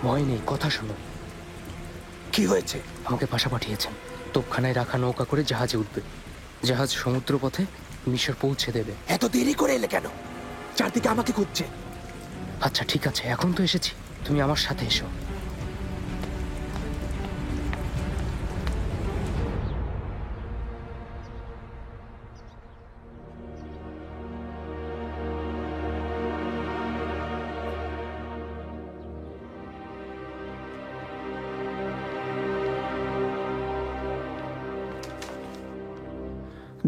ভয় নেই, কথা শোনো। কি হয়েছে? আমাকে পাশা পাঠিয়েছেন, তোপখানায় রাখা নৌকা করে জাহাজে উঠবে। জাহাজ সমুদ্র পথে মিশর পৌঁছে দেবে। এত দেরি করে এলে কেন? চারদিকে আমাকে খুঁজছে। আচ্ছা ঠিক আছে, এখন তো এসেছি, তুমি আমার সাথে এসো।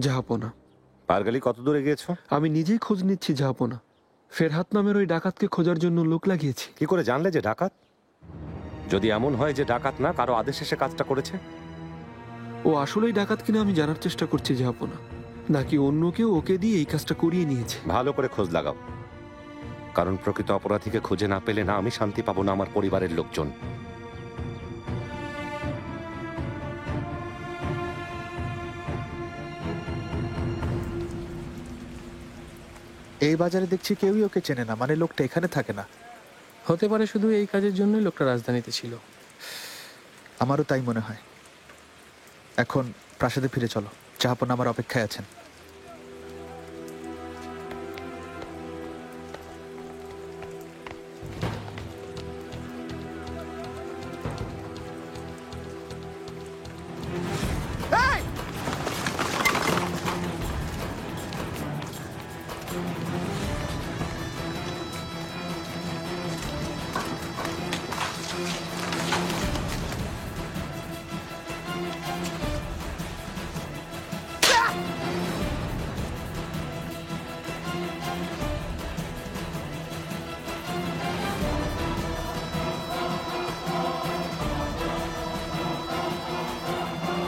জাহাপনা, পারগালি কত দূরে গিয়েছো? আমি নিজেই খোঁজ নিচ্ছি জাহাপনা। ফেরহাত নামের ওই ডাকাতকে খোঁজার জন্য লোক লাগিয়েছি। কি করে জানলে যে ডাকাত? যদি এমন হয় যে ডাকাত না, কারো আদেশ এসে কাজটা করেছে? ও আসলেই ডাকাত কিনা আমি জানার চেষ্টা করছি জাহাপনা, নাকি অন্য কেউ ওকে দিয়ে এই কাজটা করিয়ে নিয়েছে। ভালো করে খোঁজ লাগাও, কারণ প্রকৃত অপরাধীকে খুঁজে না পেলে না আমি শান্তি পাবো, না আমার পরিবারের লোকজন। এই বাজারে দেখছি কেউই ওকে চেনে না, মানে লোকটা এখানে থাকে না। হতে পারে শুধু এই কাজের জন্যই লোকটা রাজধানীতে ছিল। আমারও তাই মনে হয়। এখন প্রাসাদে ফিরে চলো, জাহাপনা আমার অপেক্ষায় আছেন।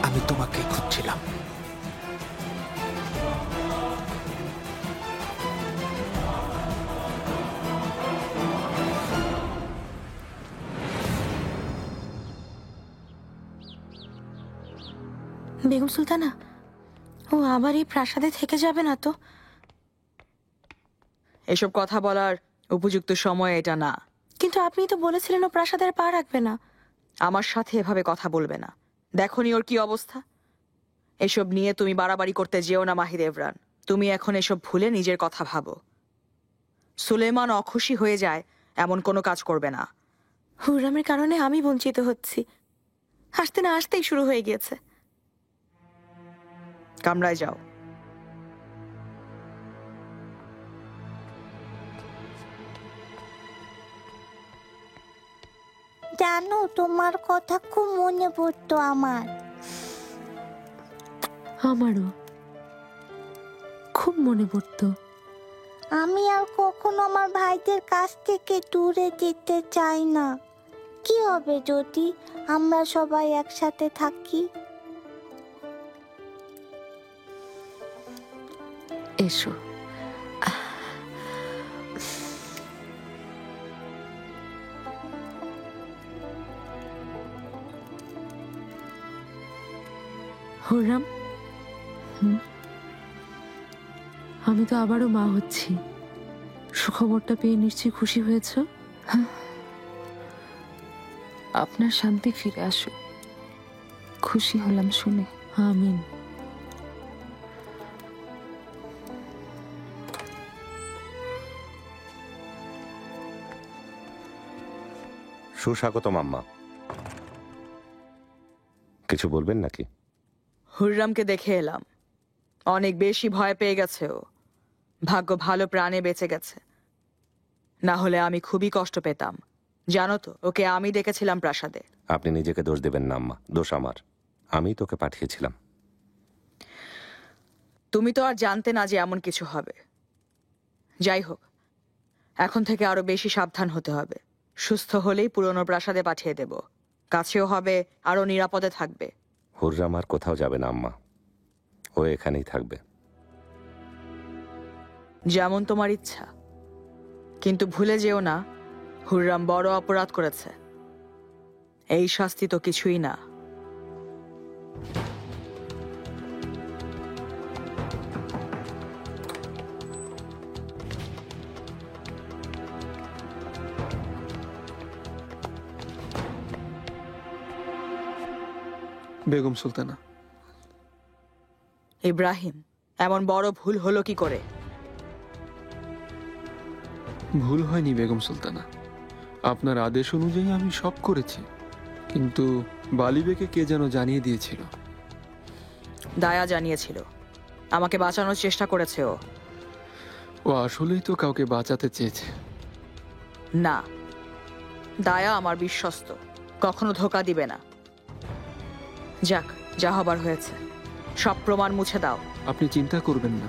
আমি তোমাকে খুঁজছিলাম। বেগম সুলতানা, ও আবার এই প্রাসাদে থেকে যাবে না তো? এসব কথা বলার উপযুক্ত সময় এটা না। কিন্তু আপনি তো বলেছিলেন ও প্রাসাদের পা রাখবে না। আমার সাথে এভাবে কথা বলবে না। দেখনি ওর কি অবস্থা? এসব নিয়ে তুমি বাড়াবাড়ি করতে যেও না মাহির এভরান। তুমি এখন এসব ভুলে নিজের কথা ভাবো। সুলেমান অখুশি হয়ে যায় এমন কোনো কাজ করবে না। হুররামের কারণে আমি বঞ্চিত হচ্ছি। আসতে না আসতেই শুরু হয়ে গিয়েছে। কামরায় যাও। জানো, তোমার কথা খুব মনে পড়তো আমার। আমারও খুব মনে পড়তো। আমি আর কখনো আমার ভাইদের কাছ থেকে দূরে যেতে চাই না। কি হবে যদি আমরা সবাই একসাথে থাকি? এসো। হুররাম, আমি তো আবারও মা হচ্ছি। সুখবরটা পেয়ে নিশ্চয়ই খুশি হয়েছ। আপনার শান্তি ফিরে আসুক। খুশি হলাম শুনে। আমিন। সুস্বাগতম আম্মা। কিছু বলবেন নাকি? হুররামকে দেখে এলাম, অনেক বেশি ভয় পেয়ে গেছে ও। ভাগ্য ভালো, প্রাণে বেঁচে গেছে, না হলে আমি খুবই কষ্ট পেতাম। জানো তো, ওকে আমি ডেকেছিলাম প্রাসাদে। আপনি নিজেকে দোষ দেবেন না আম্মা, দোষ আমার। আমি তোকে পাঠিয়েছিলাম। তুমি তো আর জানতে না যে এমন কিছু হবে। যাই হোক, এখন থেকে আরো বেশি সাবধান হতে হবে। সুস্থ হলেই পুরনো প্রাসাদে পাঠিয়ে দেব। কাছেও হবে, আরো নিরাপদে থাকবে। হুররাম আর কোথাও যাবে না আম্মা, ও এখানেই থাকবে। যেমন তোমার ইচ্ছা, কিন্তু ভুলে যেও না হুররাম বড় অপরাধ করেছে। এই শাস্তি তো কিছুই না। বেগম সুলতানা। ইব্রাহিম, এমন বড় ভুল হলো কি করে? ভুল হয়নি বেগম সুলতানা, আপনার আদেশ অনুযায়ী আমি সব করেছি, কিন্তু বালিবেকে কে যেন জানিয়ে দিয়েছিল। দায়া জানিয়েছিল, আমাকে বাঁচানোর চেষ্টা করেছে ও। ও আসলেই তো কাউকে বাঁচাতে চেয়েছে। না, দায়া আমার বিশ্বস্ত, কখনো ধোকা দিবে না। যাক, যা হবার হয়েছে, সব প্রমাণ মুছে দাও। আপনি চিন্তা করবেন না।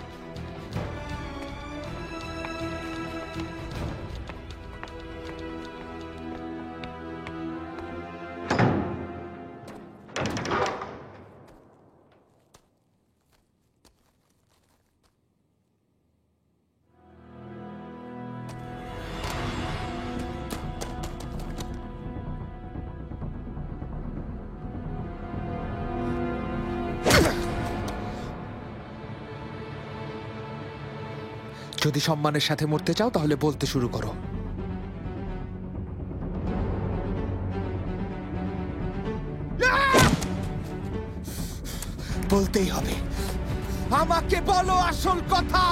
যদি সম্মানের সাথে মরতে চাও তাহলে বলতে শুরু করো। বলতেই হবে, আমাকে বলো আসল কথা।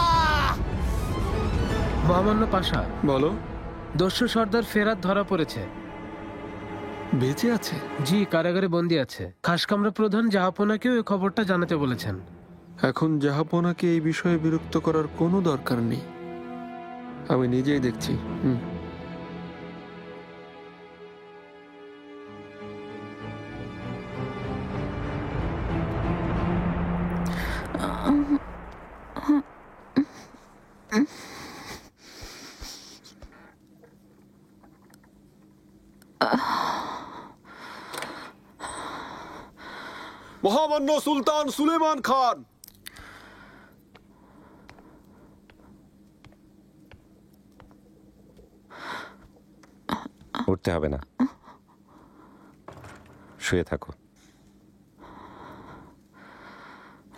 মহামান্য পাশা, বলো। দস্যু সর্দার ফেরাত ধরা পড়েছে। বেঁচে আছে? জি, কারাগারে বন্দি আছে। খাসকামরা প্রধান জাহাপনাকেও এই খবরটা জানাতে বলেছেন। এখন জাহাপনাকে এই বিষয়ে বিরক্ত করার কোনো দরকার নেই, আমি নিজেই দেখছি। মহামান্য সুলতান সুলেমান খান। উঠতে হবে না, শুয়ে থাকো।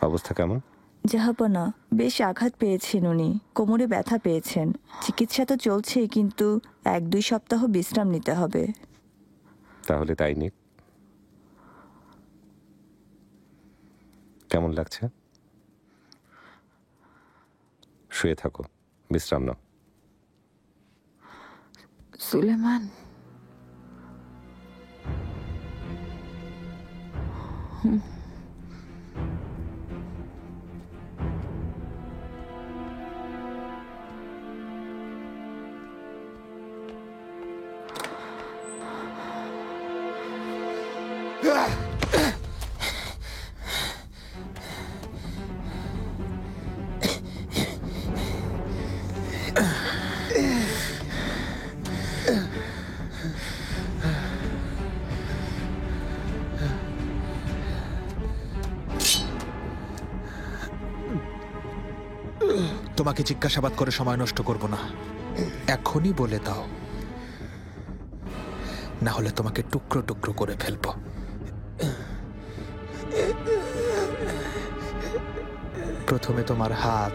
অবস্থা কেমন? জাহাপনা, বেশ আঘাত পেয়েছেন উনি, কোমরে ব্যথা পেয়েছেন। চিকিৎসা তো চলছেই, কিন্তু 1-2 সপ্তাহ বিশ্রাম নিতে হবে। তাহলে তাই নিক। কেমন লাগছে? শুয়ে থাকো, বিশ্রাম নাও। সুলেমান, তোমাকে জিজ্ঞাসাবাদ করে সময় নষ্ট করব না, এখনই বলে দাও, না হলে তোমাকে টুকরো টুকরো করে ফেলবো। প্রথমে তোমার হাত,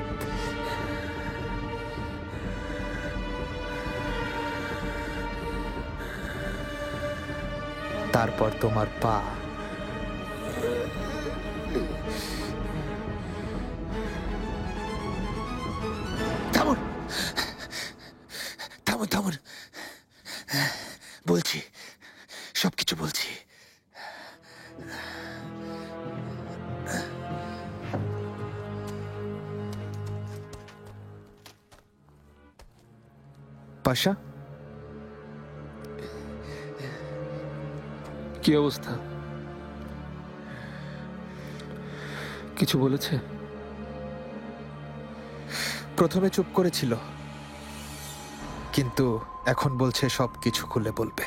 তারপর তোমার পা, থামুন থামুন থামুন, বলছি, সবকিছু বলছি। পাশা, কি অবস্থা? কিছু বলেছে? প্রথমে চুপ করেছিল, কিন্তু এখন বলছে সবকিছু খুলে বলবে।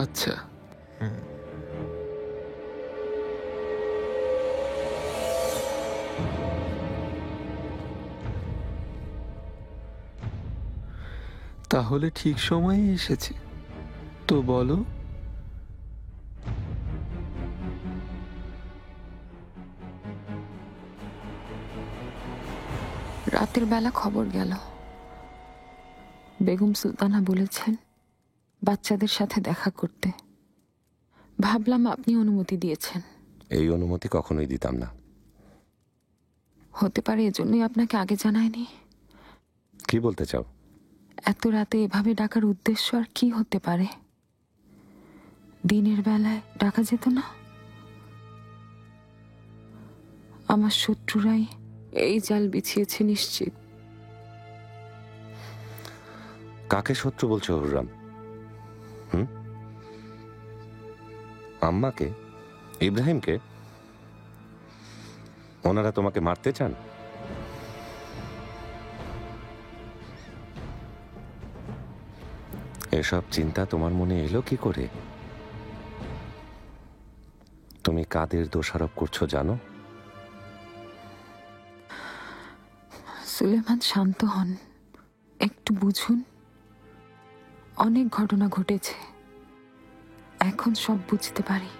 আচ্ছা, তাহলে ঠিক সময়ে এসেছে, তো বলো। রাতের বেলা খবর গেল, বেগম সুলতানা বলেছেন বাচ্চাদের সাথে দেখা করতে। ভাবলাম আপনি অনুমতি দিয়েছেন। এই অনুমতি কখনোই দিতাম না। হতে পারে এজন্যই আপনাকে আগে জানায়নি। কি বলতে চাও? এত রাতে এভাবে ডাকার উদ্দেশ্য আর কি হতে পারে? দিনের বেলায় ডাকা যেত না? আমার শত্রুরাই এই জাল বিছিয়েছে নিশ্চিত। কাকে শত্রু বলছো হুররাম? আম্মাকে? ইব্রাহিমকে? ওনারা তোমাকে মারতে চান? এসব চিন্তা তোমার মনে এলো কি করে? তুমি কাদের দোষারোপ করছো জানো? সুলেমান, শান্ত হন, একটু বুঝুন। অনেক ঘটনা ঘটেছে, এখন সব বুঝতে পারি।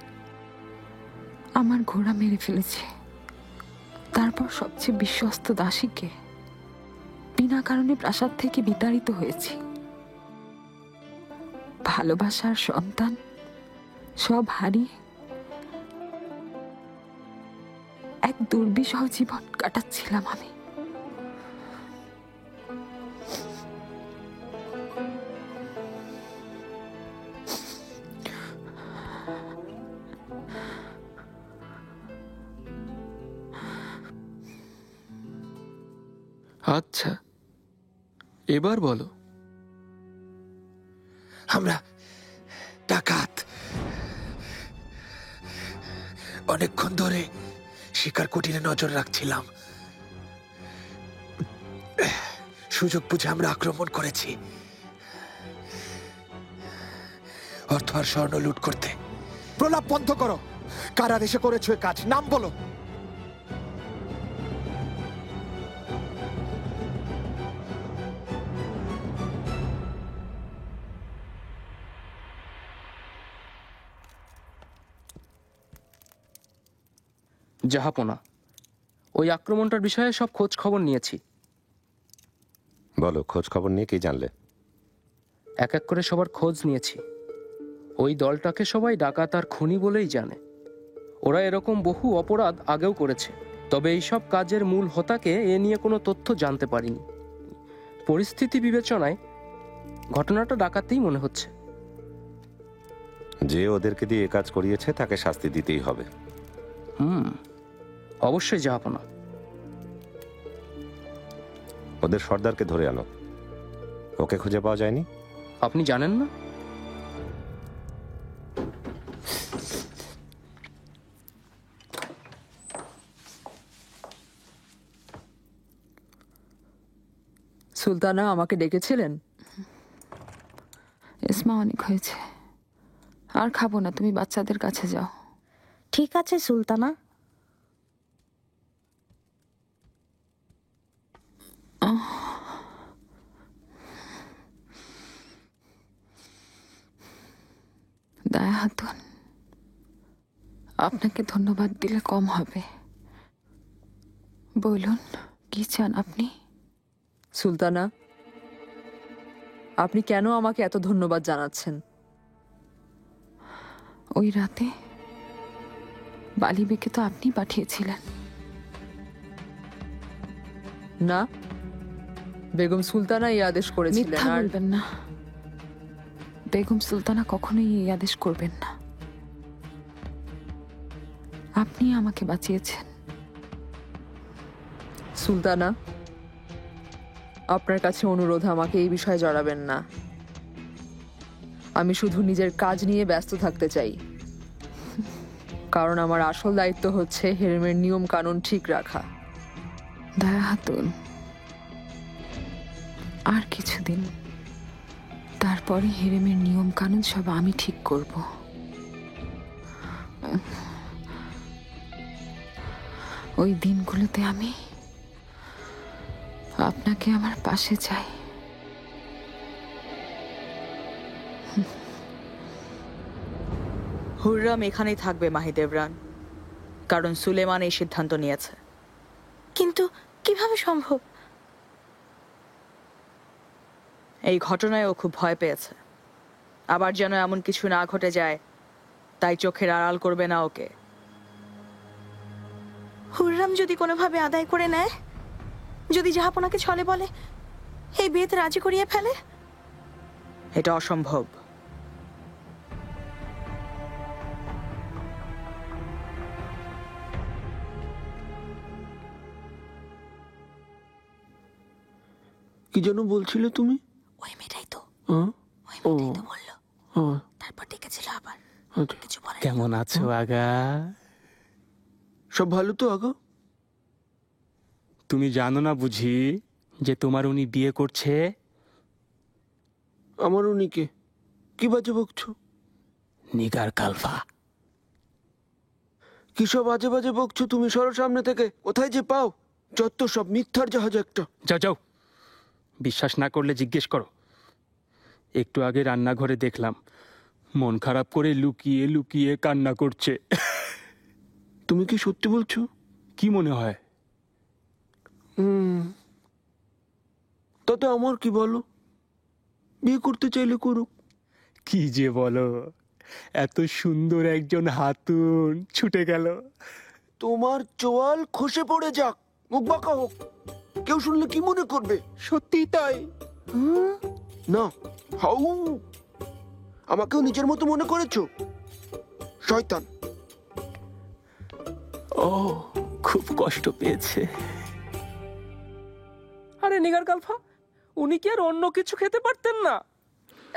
আমার ঘোড়া মেরে ফেলেছে, তারপর সবচেয়ে বিশ্বস্ত দাসীকে বিনা কারণে প্রাসাদ থেকে বিতাড়িত হয়েছি। ভালোবাসার সন্তান সব হারিয়ে এক দুর্বিষহ জীবন কাটাচ্ছিলাম আমি। আচ্ছা, এবার বলো। আমরা ডাকাত। অনেকক্ষণ ধরে শিকার কুটিরে নজর রাখছিলাম। সুযোগ বুঝে আমরা আক্রমণ করেছি, অর্থ আর স্বর্ণ লুট করতে। প্রলাপ বন্ধ করো। কারা দেশে করেছো এ কাজ? নাম বলো। জাহাপনা, ওই আক্রমণটার বিষয়ে সব খোঁজ খবর নিয়েছি। বলো, খোঁজ খবর নিয়ে কি জানলে? এক এক করে সবার খোঁজ নিয়েছি। ওই দলটাকে সবাই ডাকাত আর খুনি বলেই জানে। ওরা এরকম বহু অপরাধ আগেও করেছে, তবে এইসব কাজের মূল হোতাকে এ নিয়ে কোনো তথ্য জানতে পারিনি। পরিস্থিতি বিবেচনায় ঘটনাটা ডাকাতেই মনে হচ্ছে। যে ওদেরকে দিয়ে এ কাজ করিয়েছে তাকে শাস্তি দিতেই হবে। অবশ্যই জাহাপনা। ওদের সর্দারকে ধরে আনো। ওকে খুঁজে পাওয়া যায়নি? আপনি জানেন না? সুলতানা আমাকে ডেকেছিলেন? ইসমা, অনেক হয়েছে, আর খাবো না, তুমি বাচ্চাদের কাছে যাও। ঠিক আছে সুলতানা। দায়া হাতুন, আপনাকে ধন্যবাদ দিলে কম হবে। বলুন, কি চান আপনি? সুলতানা, আপনি কেন আমাকে এত ধন্যবাদ জানাচ্ছেন? ওই রাতে বালিবেকে তো আপনি পাঠিয়েছিলেন। না, বেগম সুলতানা এই আদেশ করেছিলেন। মিথ্যা বলবেন না, বেগম সুলতানা কখনোই এই আদেশ করবেন না। আপনি আমাকে বাঁচিয়েছেন। সুলতানা, আপনার কাছে অনুরোধ, আমাকে এই বিষয়ে জড়াবেন না। আমি শুধু নিজের কাজ নিয়ে ব্যস্ত থাকতে চাই, কারণ আমার আসল দায়িত্ব হচ্ছে হেরেমের নিয়ম কানুন ঠিক রাখা। দায়া হাতুন, আর কিছুদিন, তারপরে হেরেমের নিয়ম কানুন সব আমি ঠিক করব। ওই দিনগুলোতে আমি আপনাকে আমার পাশে চাই। হুররাম এখানেই থাকবে মাহিদেবরান, কারণ সুলেমান এই সিদ্ধান্ত নিয়েছে। কিন্তু কিভাবে সম্ভব? এই ঘটনায় ও খুব ভয় পেয়েছে। আবার যেন এমন কিছু না ঘটে যায় তাই চোখের আড়াল করবে না ওকে। হুররাম যদি কোনোভাবে আদায় করে নেয়, যদি জাহাপনাকে ছলে বলে এই বিয়েতে রাজি করিয়ে ফেলে, এটা অসম্ভব। কি যেন বলছিলে তুমি? ওই মেয়েটাই তো, হ্যাঁ? ওই ও মেয়েটাই তো বললো। হ্যাঁ, তারপর ডেকেছিল আবার, আচ্ছা। কিছু বলে কেমন আছো আগা? সব ভালো তো আগা? তুমি জানো না বুঝি যে তোমার উনি বিয়ে করছে? আমার উনিকে কি বাজে বকছো? নিগার কালফা। কি সব বাজে বাজে বকছো তুমি? সরো সামনে থেকে। কোথায় যে পাও? যত সব মিথ্যার জাহাজ একটা। যাও যাও, বিশ্বাস না করলে জিজ্ঞেস করো। একটু আগে রান্নাঘরে দেখলাম মন খারাপ করে লুকিয়ে লুকিয়ে কান্না করছে। তুমি কি সত্যি বলছো? কি মনে হয়? তাতে আমার কি বলো? বিয়ে করতে চাইলে করুক। কি যে বলো, এত সুন্দর একজন হাতুন ছুটে গেল। তোমার চোয়াল খসে পড়ে যাক, মুখ বাঁকা হোক, কেউ শুনলে কি মনে করবে? সত্যি তাই। না, হাউ, আমাকেও নিজের মতো মনে করেছো? শয়তান। ও খুব কষ্ট পেয়েছে। আরে নিগার কালফা, উনি কি আর অন্য কিছু খেতে পারতেন না?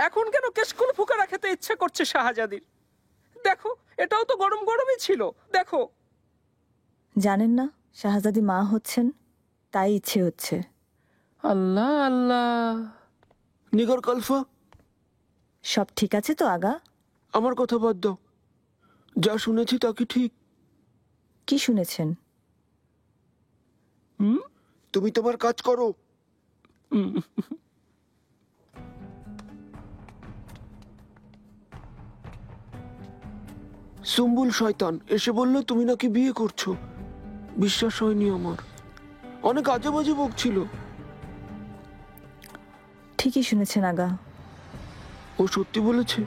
এখন কেন কেশকুল ফুকারা খেতে ইচ্ছে করছে শাহজাদির? দেখো, এটাও তো গরম গরমই ছিল। দেখো। জানেন না শাহজাদি মা হচ্ছেন, তাই ইচ্ছে হচ্ছে। আল্লাহ আল্লাহ। নিগার কালফা, সব ঠিক আছে তো আগা? আমার কথা বাদ দাও। যা শুনেছি তা কি ঠিক? কি শুনেছেন? তুমি তোমার কাজ করো। সুম্বুল শয়তান এসে বলল তুমি নাকি বিয়ে করছো। বিশ্বাস হয়নি আমার। অনেক আজে বাজে বকছিল। ঠিকই শুনেছেন আগা। ও সত্যি বলেছে?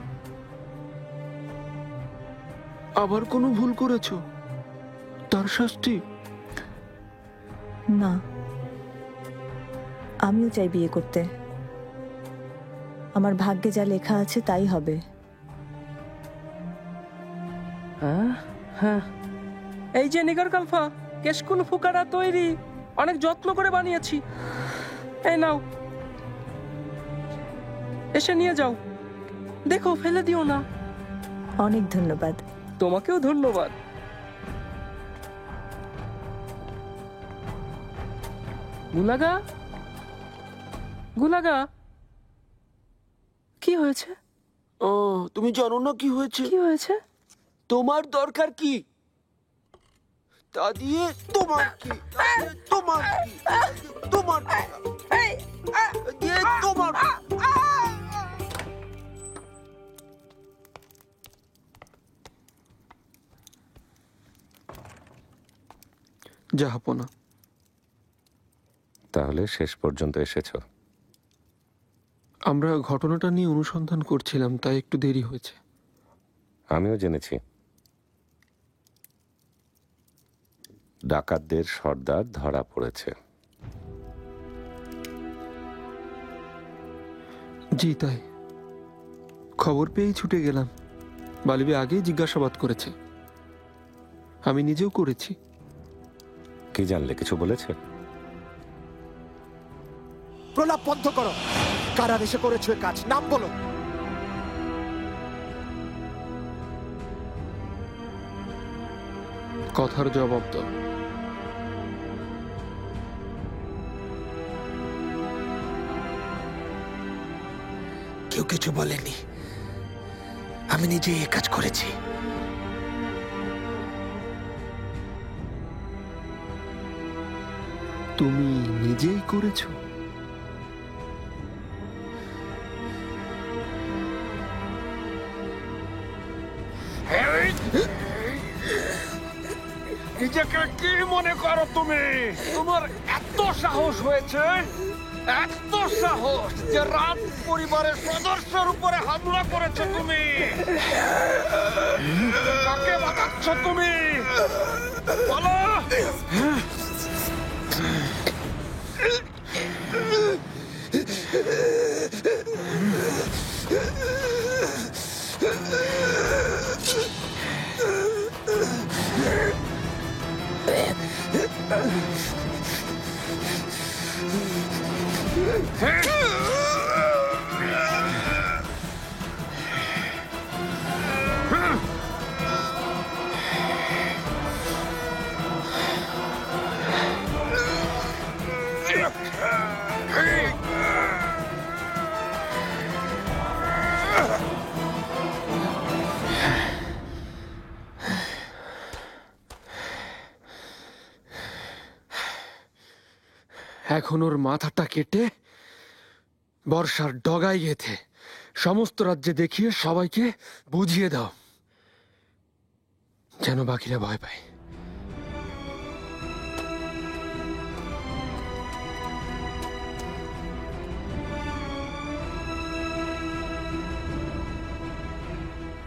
আবার কোনো ভুল করেছো? তার শাস্তি? না, আমিও চাই বিয়ে করতে। আমার ভাগ্যে যা লেখা আছে তাই হবে। হ্যাঁ হ্যাঁ, এই যে নিগার কালফা, কেশকুল ফুকারা তৈরি। অনেক যত্ন করে বানিয়েছি। এই নাও, এসে নিয়ে যাও। দেখো, ফেলে দিও না। অনেক ধন্যবাদ। তোমাকেও ধন্যবাদ। গুলাগা, গুলাগা, কি হয়েছে? ও, তুমি জানো না কি হয়েছে? কি হয়েছে? তোমার দরকার কি? তা দিয়ে তোমার কি? তোমার কি? তোমার কি? দিয়ে তোমার কি? জাহাপনা, তাহলে শেষ পর্যন্ত এসেছো। আমরা ঘটনাটা নিয়ে অনুসন্ধান করছিলাম, তাই একটু দেরি হয়েছে। আমিও জেনেছি ডাকাতদের সর্দার ধরা পড়েছে। জি তাই, খবর পেয়েই ছুটে গেলাম। বালিবে আগেই জিজ্ঞাসাবাদ করেছে, আমি নিজেও করেছি। কি জানলে? কিছু বলেছে? প্রলাপ বন্ধ করো। কারা দেশে করেছো এ কাজ? নাম বলো। কথার জবাব দাও। কেউ কিছু বলেনি, আমি নিজেই এ কাজ করেছি। তুমি নিজেই করেছো? নিজেকে কি মনে করো তুমি? তোমার এত সাহস হয়েছে এত সাহস যে রাজ পরিবারের সদস্যের উপরে হামলা করেছো তুমি! কাকে বাঁচাচ্ছ তুমি? বলো! এখন ওর মাথাটা কেটে বর্ষার ডগায় গেথে সমস্ত রাজ্যে দেখিয়ে সবাইকে বুঝিয়ে দাও, যেন বাকিরা ভয় পায়।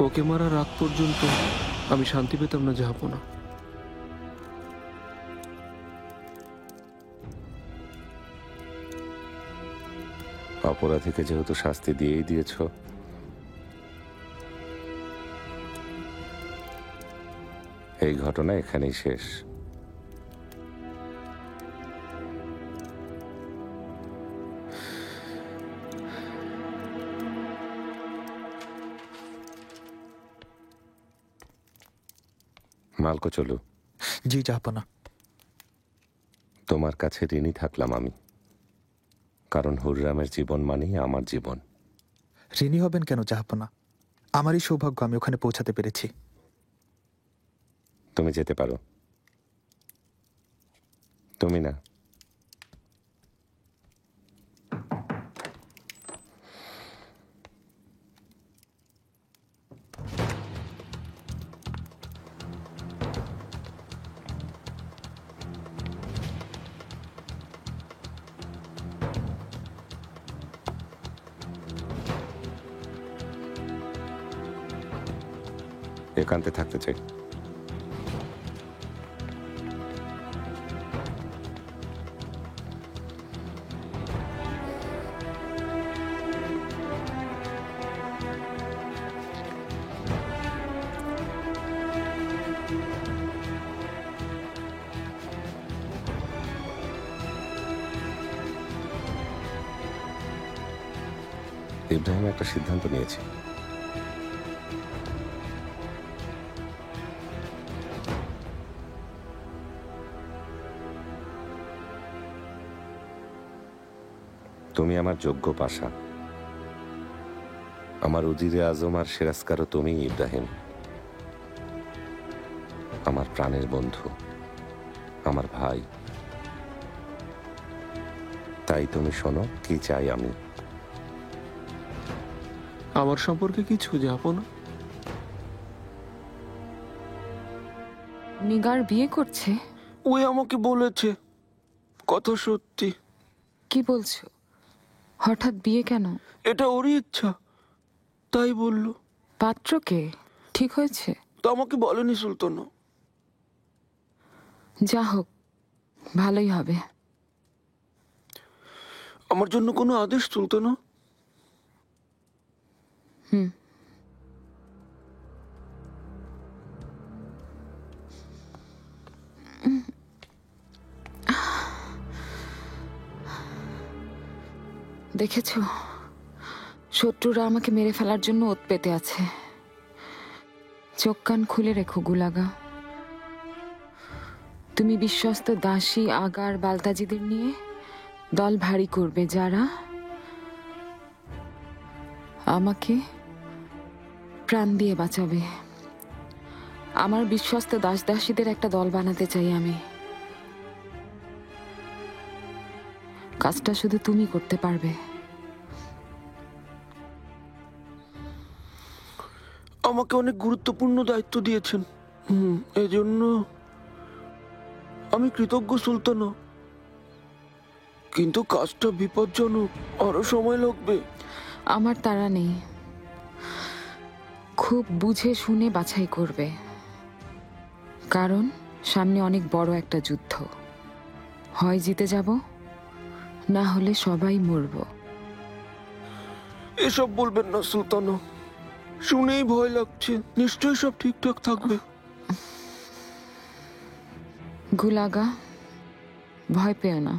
ওকে মারার রাত পর্যন্ত আমি শান্তি পেতাম না জাহাপনা। অপরাধীকে যেহেতু শাস্তি দিয়েই দিয়েছ, এই ঘটনা এখানেই শেষ। মালকো চলু। জি জাহাপনা। তোমার কাছে ঋণী থাকলাম আমি, কারণ হুররামের জীবন মানেই আমার জীবন। ঋণী হবেন কেন জাহাপনা? আমারই সৌভাগ্য আমি ওখানে পৌঁছাতে পেরেছি। তুমি যেতে পারো। তুমি না, একান্তে থাকতে চাই। ইব্রাহিম একটা সিদ্ধান্ত নিয়েছে। তুমি আমার যোগ্য পাশা, আমার উজিরে আজম আর সিরাজকারও তুমি ইব্রাহিম, আমার প্রাণের বন্ধু, আমার ভাই। তাই তুমি শোনো কি চাই আমি। আমার সম্পর্কে কিছু জাহাপনা? নিগার বিয়ে করছে? ওই আমাকে বলেছে, কথা সত্যি। কি বলছো? হঠাৎ বিয়ে কেন? এটা ওরই ইচ্ছা, তাই বললো। পাত্রকে ঠিক হয়েছে? তো আমাকে বলেনি সুলতানা। যা হোক, ভালোই হবে। আমার জন্য কোনো আদেশ সুলতানা? দেখেছ, শত্রুরা আমাকে মেরে ফেলার জন্য ওত পেতে আছে। চোখ কান খুলে রেখো গুলাগা। তুমি বিশ্বস্ত দাসী আগার বালতাজিদের নিয়ে দল ভারী করবে, যারা আমাকে প্রাণ দিয়ে বাঁচাবে। আমার বিশ্বস্ত দাস দাসীদের একটা দল বানাতে চাই আমি। কাজটা শুধু তুমি করতে পারবে। আমাকে অনেক গুরুত্বপূর্ণ দায়িত্ব দিয়েছেন, এজন্য আমি কৃতজ্ঞ সুলতানা। কিন্তু কাজটা বিপজ্জনক, আরো সময় লাগবে। আমার তাড়া নেই, খুব বুঝে শুনে বাছাই করবে, কারণ সামনে অনেক বড় একটা যুদ্ধ। হয় জিতে যাব, না হলে সবাই মরব। এসব বলবেন না সুলতানা, শুনেই ভয় লাগছে। নিশ্চয়ই সব ঠিকঠাক থাকবে। গুলাগা, ভয় পেও না,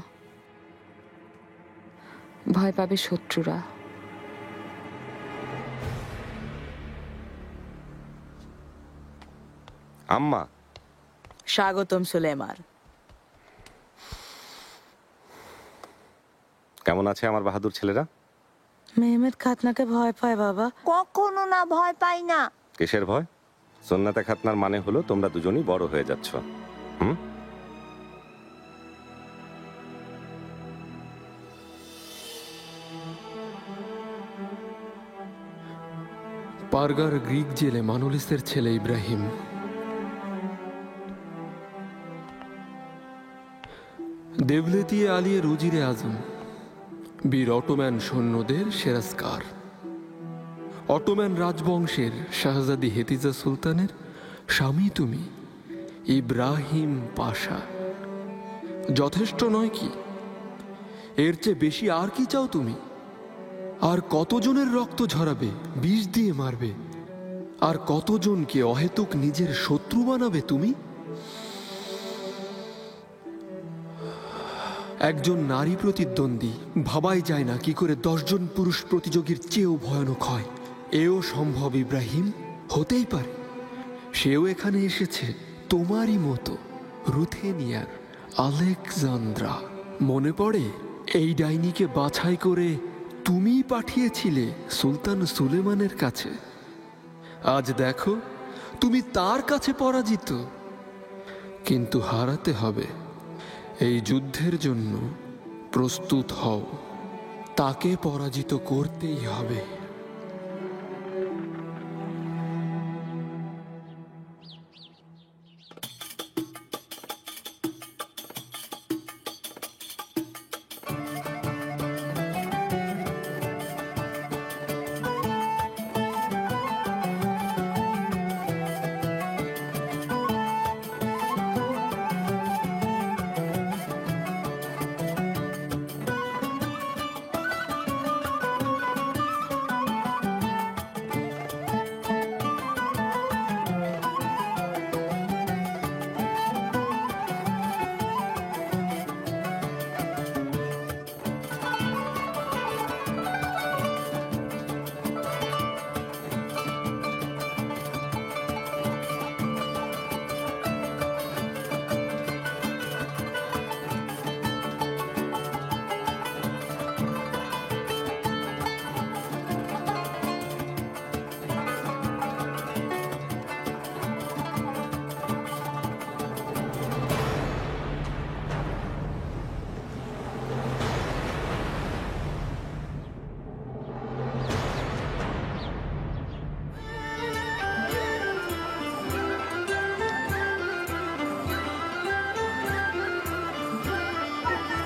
ভয় পাবে শত্রুরা। আম্মা, স্বাগতম সুলেমান। কেমন আছে আমার বাহাদুর ছেলেরা? মেহমেদ খাতনাকে ভয় পায় বাবা। কখনো না, ভয় পাই না। কিসের ভয়? সুন্নাতে খাতনার মানে হলো তোমরা দুজনই বড় হয়ে যাচ্ছ। হুম? পারগার গ্রিক জেলে মানোলিসের ছেলে ইব্রাহিম। দেবলেতিয়ে আলিয়ে রুজিরে আজম, বীর অটোম্যান সৈন্যদের সেরাস্কার, অটোম্যান রাজবংশের শাহজাদি হেতিজা সুলতানের স্বামী তুমি, ইব্রাহিম পাশা। যথেষ্ট নয় কি? এর চেয়ে বেশি আর কি চাও তুমি? আর কতজনের রক্ত ঝরাবে, বিষ দিয়ে মারবে? আর কতজনকে অহেতুক নিজের শত্রু বানাবে তুমি? একজন নারী প্রতিদ্বন্দ্বী ভাবাই যায় না কি করে 10 জন পুরুষ প্রতিযোগীর চেয়েও ভয়ানক হয়। এও সম্ভব ইব্রাহিম, হতেই পারে। সেও এখানে এসেছে তোমারই মতো, রুথেনিয়ার আলেকজান্দ্রা। মনে পড়ে এই ডাইনিকে বাছাই করে তুমিই পাঠিয়েছিলে সুলতান সুলেমানের কাছে। আজ দেখো তুমি তার কাছে পরাজিত। কিন্তু হারাতে হবে। এই যুদ্ধের জন্য প্রস্তুত হও, তাকে পরাজিত করতেই হবে।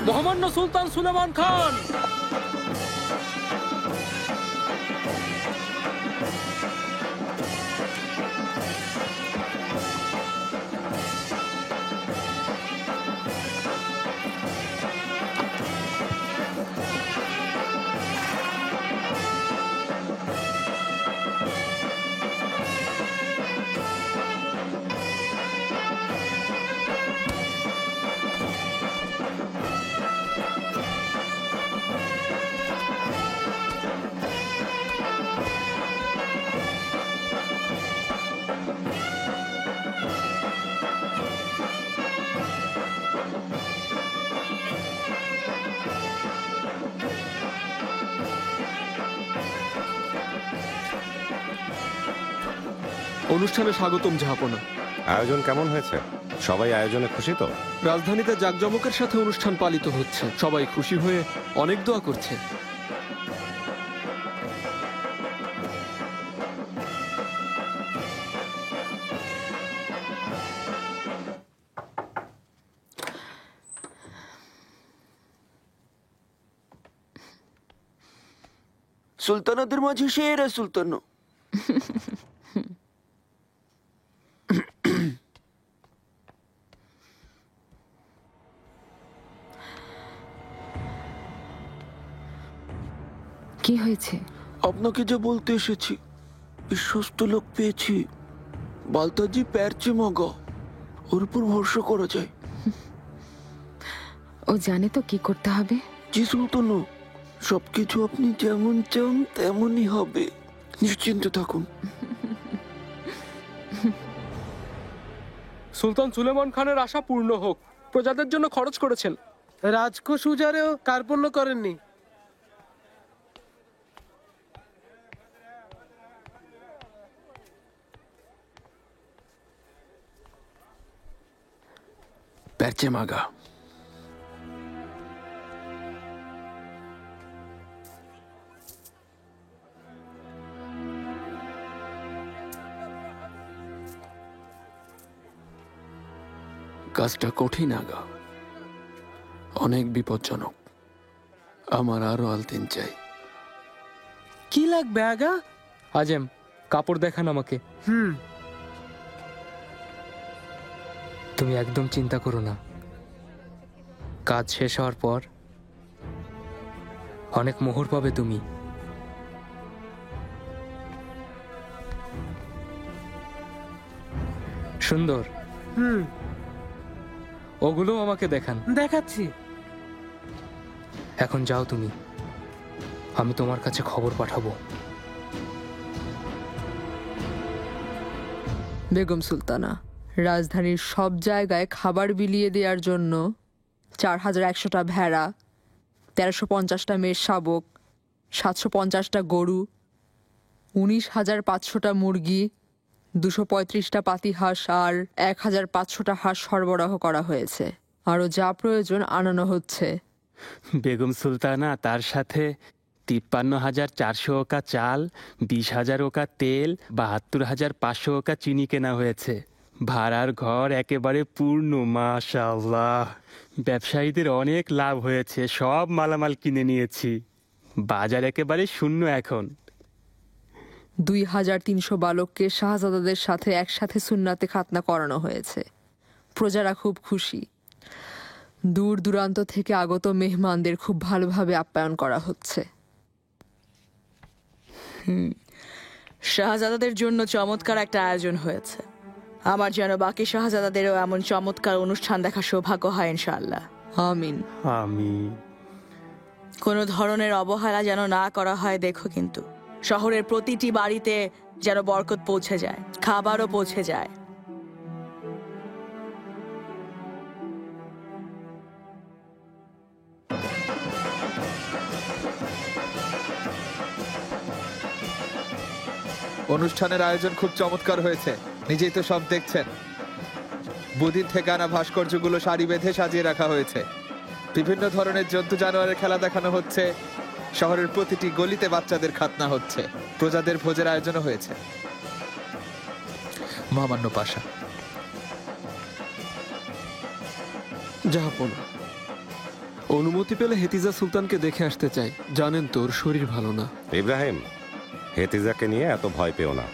মহামান্য সুলতান সুলেমান খান। অনুষ্ঠানে স্বাগতম জাহাপনা। আয়োজন কেমন হয়েছে? সবাই আয়োজনে খুশি তো? রাজধানীতে জাঁকজমকের সাথে অনুষ্ঠান পালিত হচ্ছে, সবাই খুশি হয়ে অনেক দোয়া করছে। সুলতানাদের মাঝে সেরা সুলতানা। কি হয়েছে? আপনাকে যে বলতে এসেছি, বিশ্বস্ত লোক পেয়েছি, বালতাজি প্যারচে মগা, ওর উপর ভরসা করা যায়। ও জানে তো কি করতে হবে। জি সুলতানা, সবকিছু আপনি যেমন চান তেমনই হবে, নিশ্চিন্তে থাকুন। সুলতান সুলেমান খানের আশা পূর্ণ হোক। প্রজাদের জন্য খরচ করেছেন। রাজকোষ উজারেও কার্পণ্য করেননি। প্যারচে মাগা, কাজটা কঠিন আগা, অনেক বিপজ্জনক। আমার আরো আলতিন চাই। কি লাগবে আগা? আজেম, কাপড় দেখান আমাকে। তুমি একদম চিন্তা করো না। কাজ শেষ হওয়ার পর অনেক মোহর পাবে তুমি। সুন্দর। ওগুলো আমাকে দেখান। দেখাচ্ছি। এখন যাও তুমি, আমি তোমার কাছে খবর পাঠাবো। বেগম সুলতানা, রাজধানীর সব জায়গায় খাবার বিলিয়ে দেওয়ার জন্য 4100টা ভেড়া, 1350টা মেষ শাবক, 750টা গরু, 19,500টা মুরগি, 235টা পাতি হাঁস আর 1500টা হাঁস সরবরাহ করা হয়েছে। আরও যা প্রয়োজন আনানো হচ্ছে। বেগম সুলতানা, তার সাথে 53,400 ওকা চাল, 20,000 ওকা তেল, 72,500 ওকা চিনি কেনা হয়েছে। ভাড়ার ঘর একেবারে পূর্ণ, মাশাআল্লাহ। ব্যবসায়ীদের অনেক লাভ হয়েছে, সব মালামাল কিনে নিয়েছি। বাজার একেবারে শূন্য এখন। 2300 বালককে শাহজাদাদের সাথে একসাথে সুন্নাতে খাতনা করানো হয়েছে। প্রজারা খুব খুশি। দূর দূরান্ত থেকে আগত মেহমানদের খুব ভালোভাবে আপ্যায়ন করা হচ্ছে। শাহজাদাদের জন্য চমৎকার একটা আয়োজন হয়েছে। আমার যেন বাকি শাহজাদাদেরও এমন চমৎকার অনুষ্ঠান দেখা সৌভাগ্য হয় ইনশাআল্লাহ। আমিন। আমিন। কোনো ধরনের অবহেলা যেন না করা হয় দেখো, কিন্তু শহরের প্রতিটি বাড়িতে যেন বরকত পৌঁছে যায়, খাবারও পৌঁছে যায়। অনুষ্ঠানের আয়োজন খুব চমৎকার হয়েছে, নিজেই তো সব দেখছেন। বুদিন থেকে আনা ভাস্কর্যগুলো সারি বেঁধে সাজিয়ে রাখা হয়েছে। বিভিন্ন ধরনের জন্তু জানোয়ারের খেলা দেখানো হচ্ছে। শহরের প্রতিটি গলিতে বাচ্চাদের খাতনা হচ্ছে। প্রজাদের ভোজের আয়োজনও হয়েছে। মহামান্য পাশা, জাহাপনা, অনুমতি পেলে হেতিজা সুলতানকে দেখে আসতে চাই। জানেন তোর শরীর ভালো না। ইব্রাহিম, হেতিজাকে নিয়ে এত ভয় পেও না।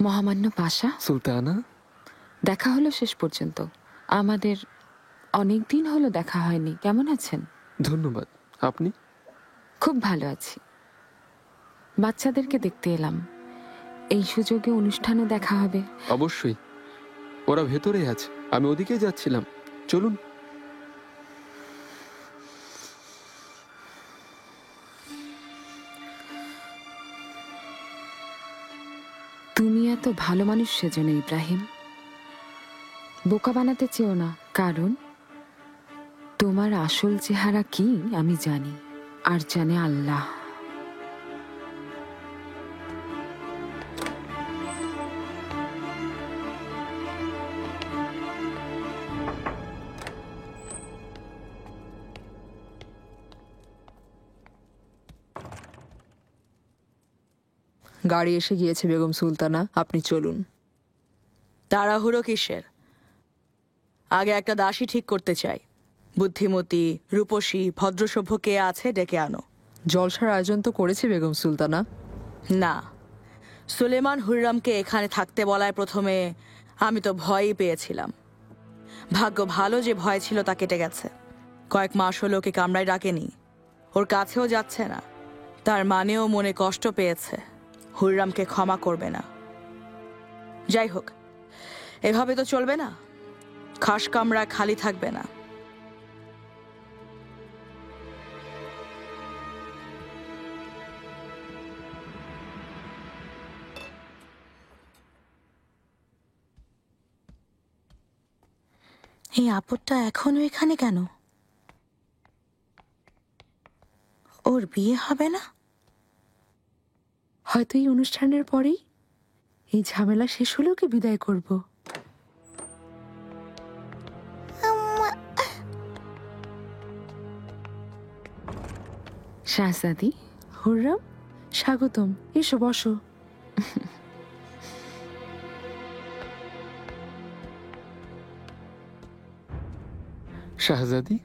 মহামান্য পাশা, সুলতানা, দেখা হলো শেষ পর্যন্ত। আমাদের অনেক দিন হলো দেখা হয়নি। কেমন আছেন? ধন্যবাদ। আপনি? খুব ভালো আছি। বাচ্চাদেরকে দেখতে এলাম। এই সুযোগে অনুষ্ঠানও দেখা হবে। অবশ্যই, ওরা ভেতরেই আছে। আমি ওদিকে যাচ্ছিলাম। চলুন। তুমি এত ভালো মানুষ সেজন্য ইব্রাহিম। বোকা বানাতে চেও না, কারণ তোমার আসল চেহারা কি আমি জানি, আর জানে আল্লাহ। গাড়ি এসে গিয়েছে বেগম সুলতানা, আপনি চলুন। তাড়াহুড়ো কিসের? আগে একটা দাসী ঠিক করতে চাই। বুদ্ধিমতী, রূপসী, ভদ্রসভ্য কে আছে ডেকে আনো। জলসার আয়োজন তো করেছি বেগম সুলতানা। না, সুলেমান হুররামকে এখানে থাকতে বলায় প্রথমে আমি তো ভয়ই পেয়েছিলাম। ভাগ্য ভালো যে ভয় ছিল তা কেটে গেছে। কয়েক মাস হলো ওকে কামরায় ডাকেনি, ওর কাছেও যাচ্ছে না। তার মানেও মনে কষ্ট পেয়েছে, হুররামকে ক্ষমা করবে না। যাই হোক, এভাবে তো চলবে না। খাস কামরা খালি থাকবে না। এই আপদটা এখনো এখানে কেন? ওর বিয়ে হবে না? হয়তো এই অনুষ্ঠানের পরেই এই ঝামেলা শেষ হলে ওকে বিদায় করব। শাহজাদি, হুররাম, স্বাগতম, এসো বসো। শাহজাদি,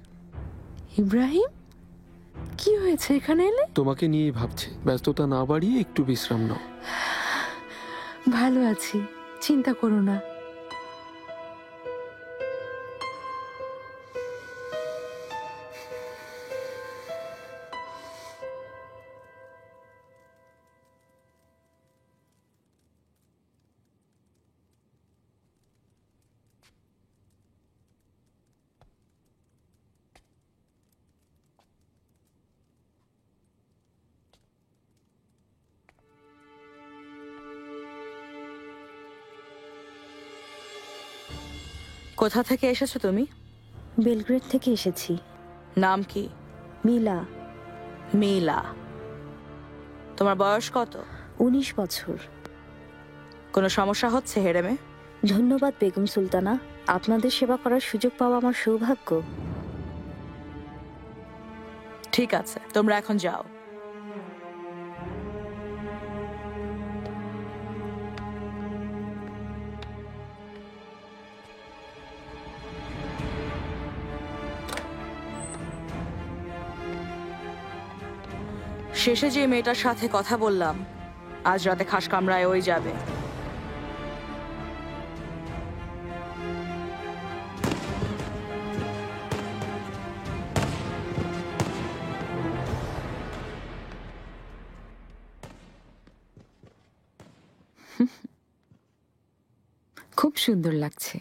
ইব্রাহিম, কি হয়েছে এখানে এলে? তোমাকে নিয়েই ভাবছি, ব্যস্ততা না বাড়িয়ে একটু বিশ্রাম নাও। ভালো আছি, চিন্তা করো না। কোথা থেকে এসেছো তুমি? বেলগ্রেড থেকে এসেছি। নাম কি? মিলা। মিলা। তোমার বয়স কত? 19 বছর। কোনো সমস্যা হচ্ছে হেরেমে? ধন্যবাদ বেগম সুলতানা, আপনাদের সেবা করার সুযোগ পাওয়া আমার সৌভাগ্য। ঠিক আছে, তোমরা এখন যাও। শেষে যে মেয়েটার সাথে কথা বললাম, আজ রাতে খাস কামরায় ওই যাবে। খুব সুন্দর লাগছে।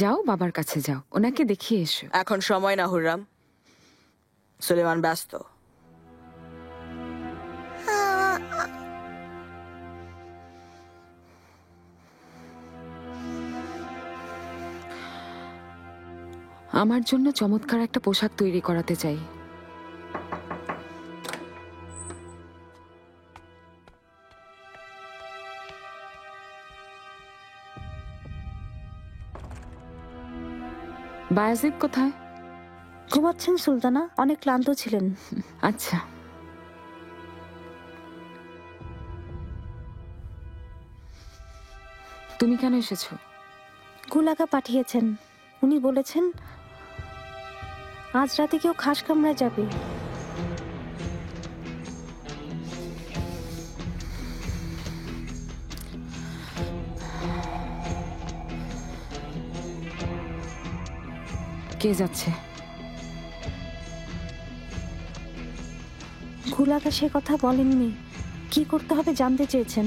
যাও, বাবার কাছে যাও, ওনাকে দেখিয়ে এসো। এখন সময় না হুররাম, সুলেমান ব্যস্ত। আমার জন্য চমৎকার একটা পোশাক তৈরি করাতে চাই। বায়াজিদ কোথায়? ঘুমাচ্ছেন সুলতানা, অনেক ক্লান্ত ছিলেন। আচ্ছা। তুমি কেন এসেছো? গুলাগা পাঠিয়েছেন, উনি বলেছেন আজ রাতে কেউ খাস কামরায় যাবে। কে যাচ্ছে? গুলাগা সে কথা বলেননি, কি করতে হবে জানতে চেয়েছেন।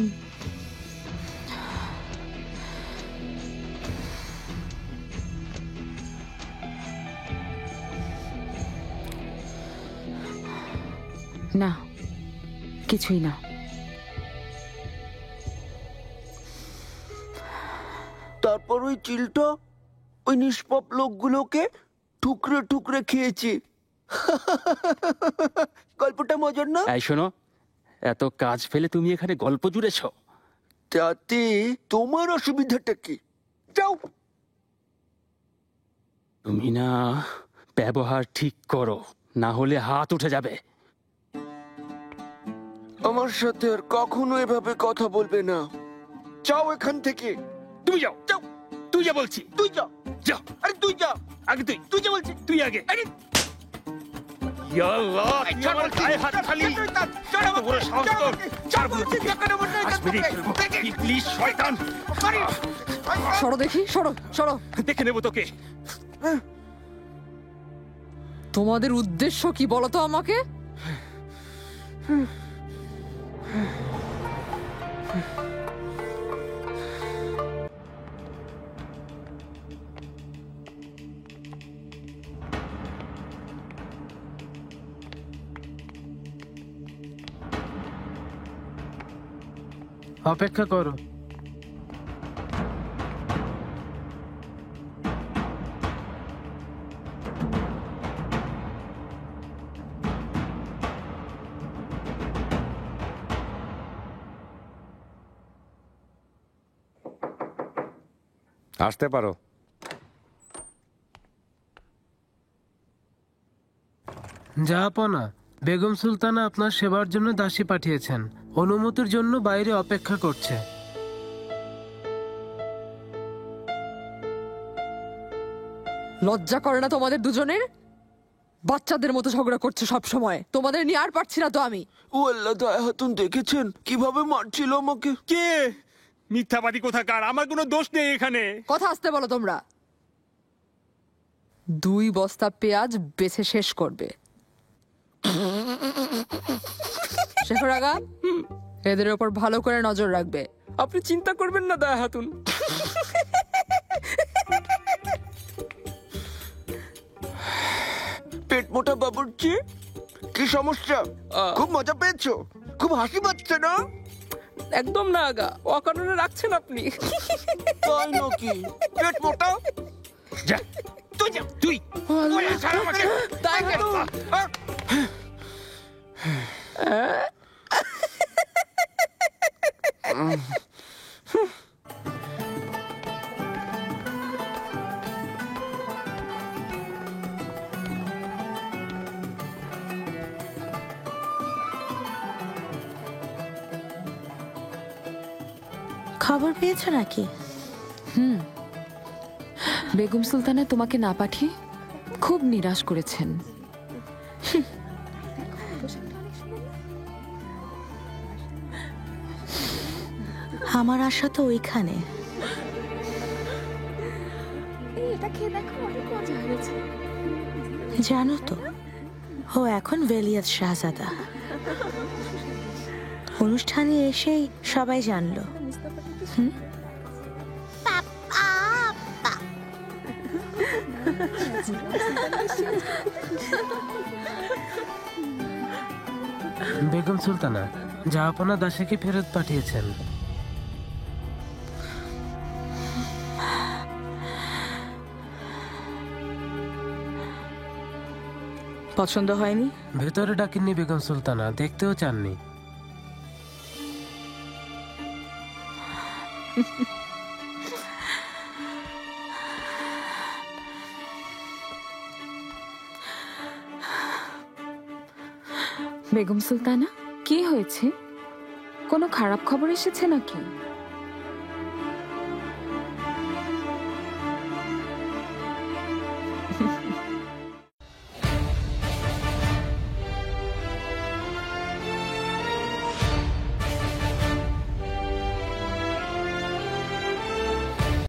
না, কিছুই না। তারপর ওই চিলটা ওই নিষ্পাপ লোকগুলোকে টুকরে টুকরে খেয়েছে। গল্পটা মজার না? এই শোনো, এত কাজ ফেলে তুমি এখানে গল্প জুড়েছ? তাতে তোমার অসুবিধাটা কি? যাও। তুমি না ব্যবহার ঠিক করো, না হলে হাত উঠে যাবে। আমার সাথে আর কখনো এভাবে কথা বলবে না। যাও এখান থেকে। তুমি যাও, যাও। তুই যা বলছি, তুই যা। যা। আরে তুই যা। আগে তুই, তুই যা বলছি। তুই আগে। আরে ইয়া আল্লাহ, তুই আমার গায়ে হাত খালি। এত বড় সাহস তোর। চার বলছি, কাশ্মীরি খেলবো। ইবলিশ শয়তান। সরো দেখি, সরো সরো। দেখে নেবো তোকে। তোমাদের উদ্দেশ্য কি বলো তো আমাকে? অপেক্ষা করো। আসতে পারো। জাহাপনা, বেগম সুলতানা আপনার সেবার জন্য দাসী পাঠিয়েছেন। অনুমতির জন্য বাইরে অপেক্ষা করছে। লজ্জা করে না তোমাদের দুজনের? বাচ্চাদের মতো ঝগড়া করছে সব সময়। তোমাদের নিয়ে আর পারছি না তো আমি। ও আল্লাহ, দায়া হাতুন দেখেছেন কিভাবে মারছিল আমাকে? কে? মিথ্যাবাদী কোথাকার, আমার কোনো দোষ নেই এখানে। কথা আসতে বলো তোমরা। 2 বস্তা পেঁয়াজ বেছে শেষ করবে। শেখর আগা, এদের ওপর ভালো করে নজর রাখবে। আপনি চিন্তা করবেন না দায়া হাতুন। পেট মোটা বাবুর্চি, কি সমস্যা? খুব মজা পেয়েছো? খুব হাসি পাচ্ছে না? একদম না আগা, অকারণে রাখছেন আপনি। তাই নাকি? পেট মোটা? যা, তুই যা, তুই। ওরে ছাড় আমাকে। দায়া হাতুন। খবর পেয়েছো নাকি? বেগম সুলতানা তোমাকে না পাঠিয়ে খুব নিরাশ করেছেন। আমার আশা তো ওইখানে। জানো তো, ও এখন ভেলিয়াত শাহজাদা। অনুষ্ঠানে এসেই সবাই জানলো। বেগম সুলতানা জাহাপনা দাসীকে ফেরত পাঠিয়েছেন। পছন্দ হয়নি? ভেতরে ডাকেননি বেগম সুলতানা, দেখতেও চাননি। বেগম সুলতানা, কি হয়েছে? কোনো খারাপ খবর এসেছে নাকি?